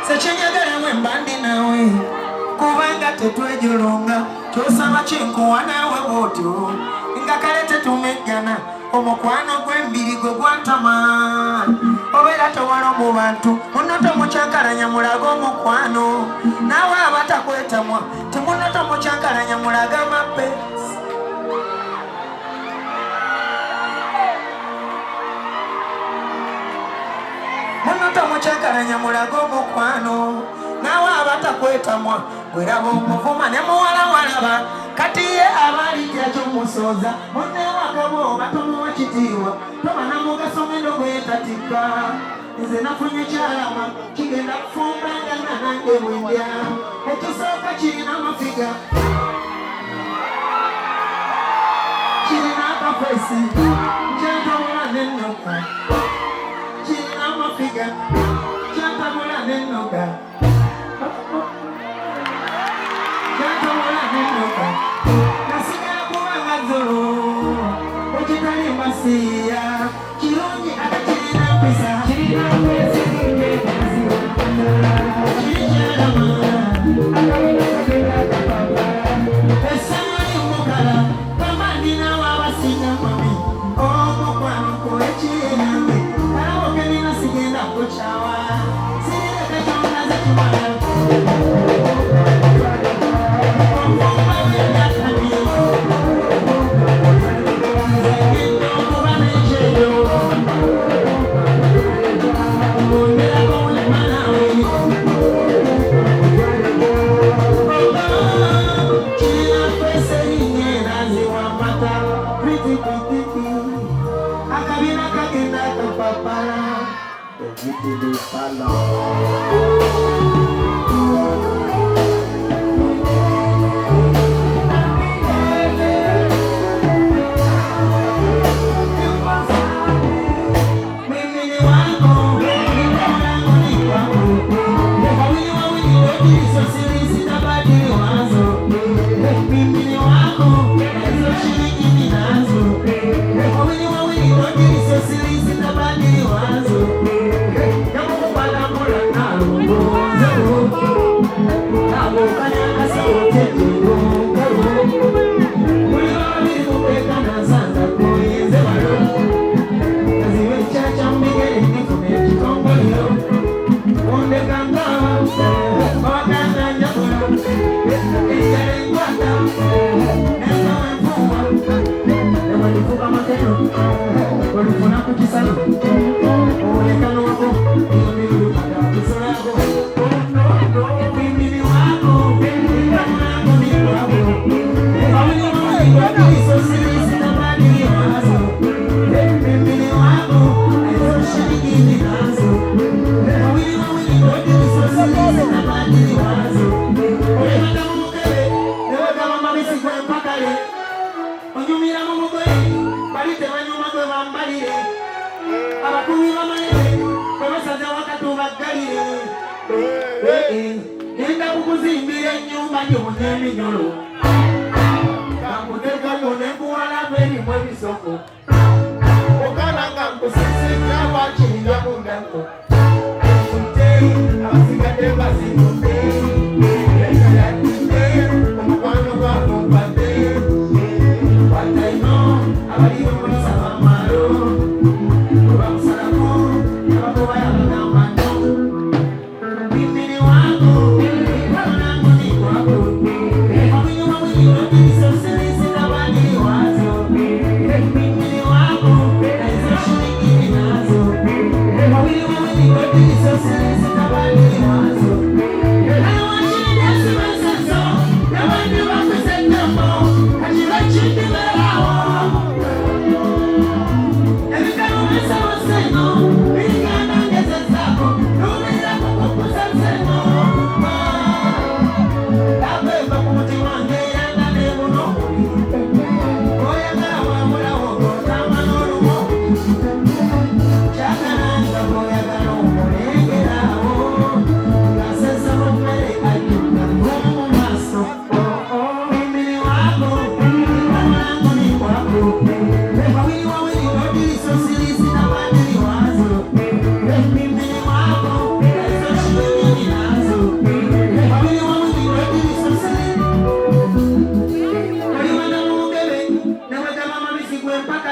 Sechenyaga wembandi nawe kubanga tetwejulunga kyosaba kyenkuwa nawe bwotyo ngakale tetumegana omukwano gw'embiri gwe gwantama obeera tewala mu bantu munoto mukyankalanya mulaga omukwano naawe abatakwetamwa temunoto mukyankalanya mulaga mappe munoto mukyankalanya mulaga omukwano naawe abatakwetamwa bweraba omuvuma ne muwala walaba kati ye abalijja ky'omusoza munne wakabo batomuwa kitiibwa tobana mugaso ngendo gwetatika nze nafunye kyalama kigenda kufumbangana nange bwendya ekisooka kirina amafiga kirina akafesi kyantabula nennoga kirina amafiga kyantabula nennoga nasigala kubanga zolo ekitali masiya kirungi akakirina mpisa esamali mukala bamandinawo abasinga mami omukwano kuwekirinambe kalawokenina sigenda kukyawa sirireka kyonaze kimala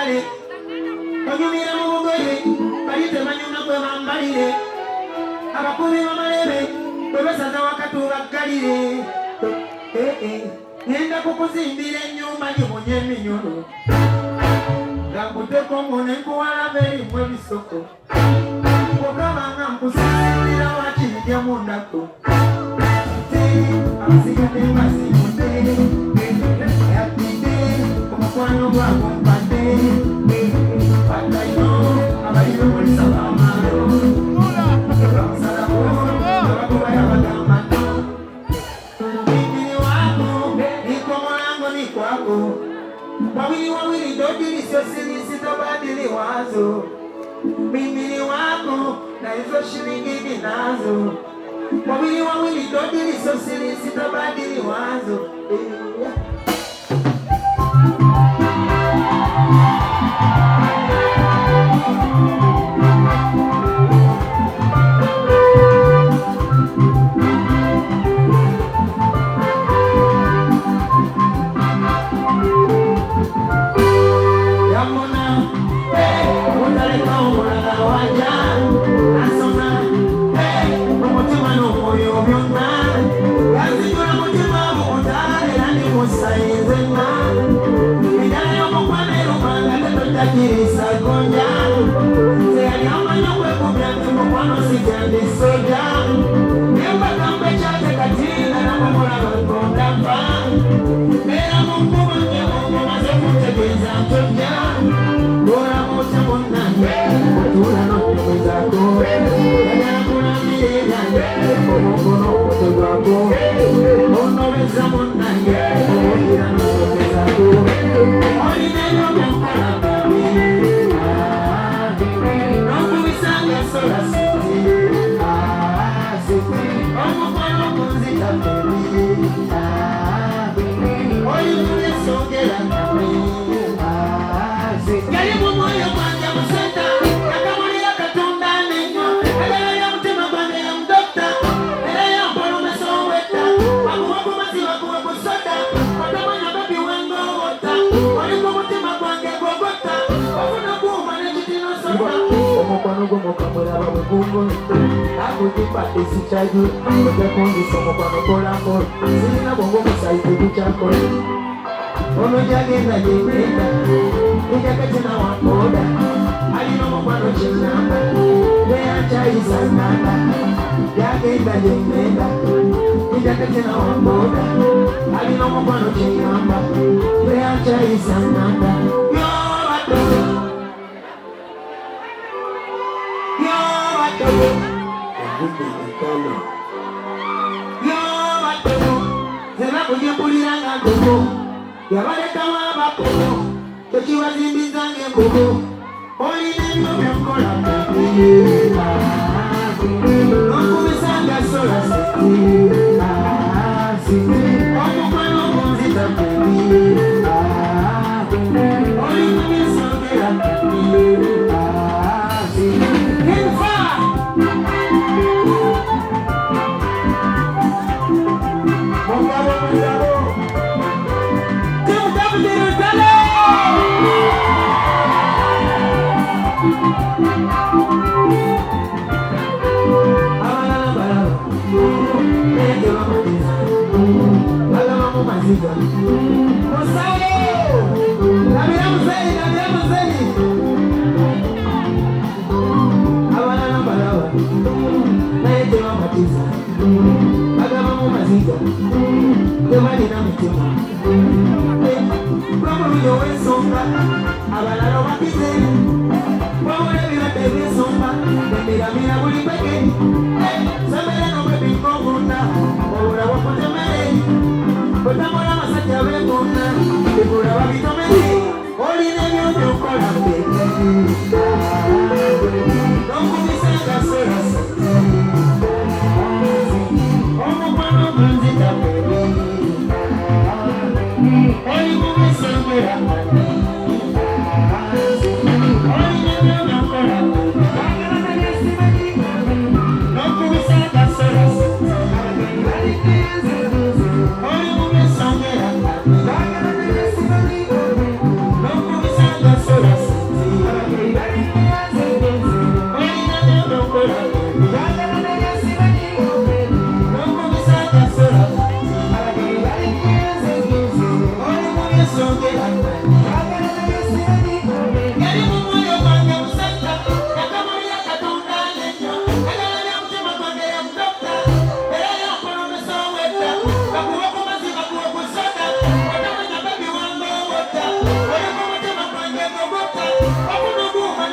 bambale onyumira mu bugoye balite manyuma gwe bambalire abakubi bamalebe bwe basaza wakati baggalire ngenda kukuzimbira ennyumba gimunye eminyolo nga nkuteko ngone nkuwalaba erimu ebisoko mukama nga nkusimbira wakirya mundako abasigadde basimudde yapidde omukwano gwagwo mpadde bataino abalina omulisa bamaalo bamusalako abagoba yabagamba no mimiri wako niko mulango ni kwako wawili wawili dodilisio silisito badili wazo mimiri wako na hizo shilingi ninazo wawili wawili dodilisio silisito badili wazo ono jagenda jegenda ujakachina wakoda alino mukwano chinamba neyachaisanganda jagenda jegenda ujakachina wakoda alino mukwano chinamba neyachaisanganda yabaleka wabakolo tekiwazimbizanga embugo olina ebyo byokola okubisanga sola omukwano ogunzita olina byesongera But I'm